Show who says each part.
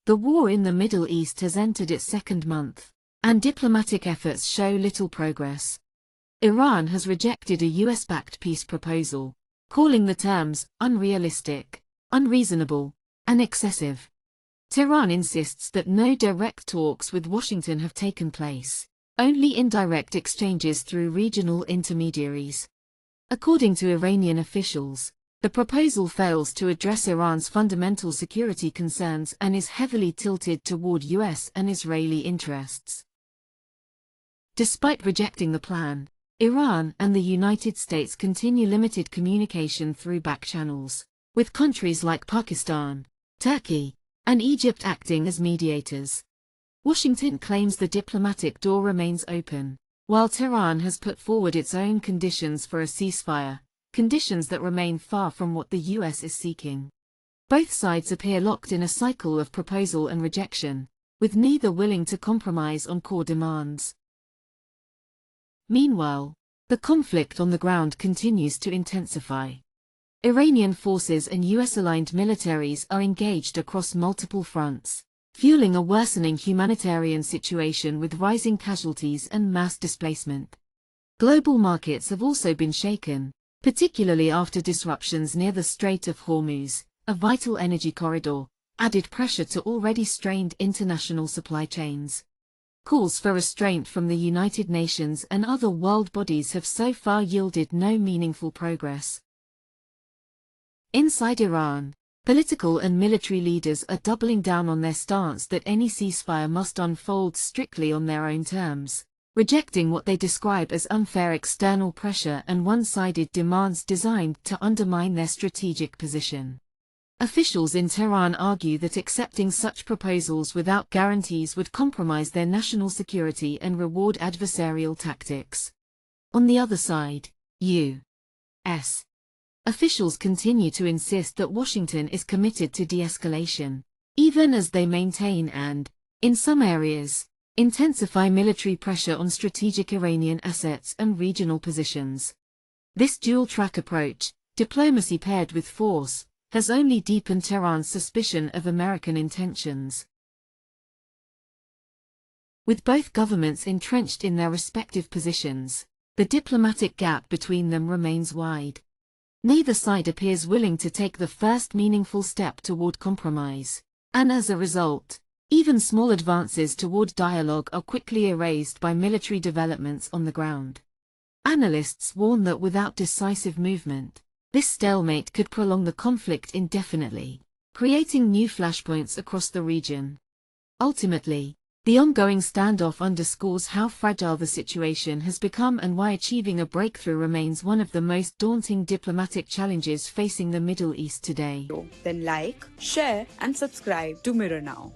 Speaker 1: The war in the Middle East has entered its second month, and diplomatic efforts show little progress. Iran has rejected a US-backed peace proposal, calling the terms unrealistic, unreasonable, and excessive. Tehran insists that no direct talks with Washington have taken place, only indirect exchanges through regional intermediaries. According to Iranian officials, the proposal fails to address Iran's fundamental security concerns and is heavily tilted toward US and Israeli interests. Despite rejecting the plan, Iran and the United States continue limited communication through back channels, with countries like Pakistan, Turkey, and Egypt acting as mediators. Washington claims the diplomatic door remains open, while Tehran has put forward its own conditions for a ceasefire, conditions that remain far from what the US is seeking. Both sides appear locked in a cycle of proposal and rejection, with neither willing to compromise on core demands. Meanwhile, the conflict on the ground continues to intensify. Iranian forces and US-aligned militaries are engaged across multiple fronts, fueling a worsening humanitarian situation with rising casualties and mass displacement. Global markets have also been shaken, particularly after disruptions near the Strait of Hormuz, a vital energy corridor, added pressure to already strained international supply chains. Calls for restraint from the United Nations and other world bodies have so far yielded no meaningful progress. Inside Iran, political and military leaders are doubling down on their stance that any ceasefire must unfold strictly on their own terms, rejecting what they describe as unfair external pressure and one-sided demands designed to undermine their strategic position. Officials in Tehran argue that accepting such proposals without guarantees would compromise their national security and reward adversarial tactics. On the other side, U.S. officials continue to insist that Washington is committed to de-escalation, even as they maintain and, in some areas, intensify military pressure on strategic Iranian assets and regional positions. This dual-track approach, diplomacy paired with force, has only deepened Tehran's suspicion of American intentions. With both governments entrenched in their respective positions, the diplomatic gap between them remains wide. Neither side appears willing to take the first meaningful step toward compromise, and as a result, even small advances toward dialogue are quickly erased by military developments on the ground. Analysts warn that without decisive movement, this stalemate could prolong the conflict indefinitely, creating new flashpoints across the region. Ultimately, the ongoing standoff underscores how fragile the situation has become and why achieving a breakthrough remains one of the most daunting diplomatic challenges facing the Middle East today.
Speaker 2: Then like, share and subscribe to Mirror Now.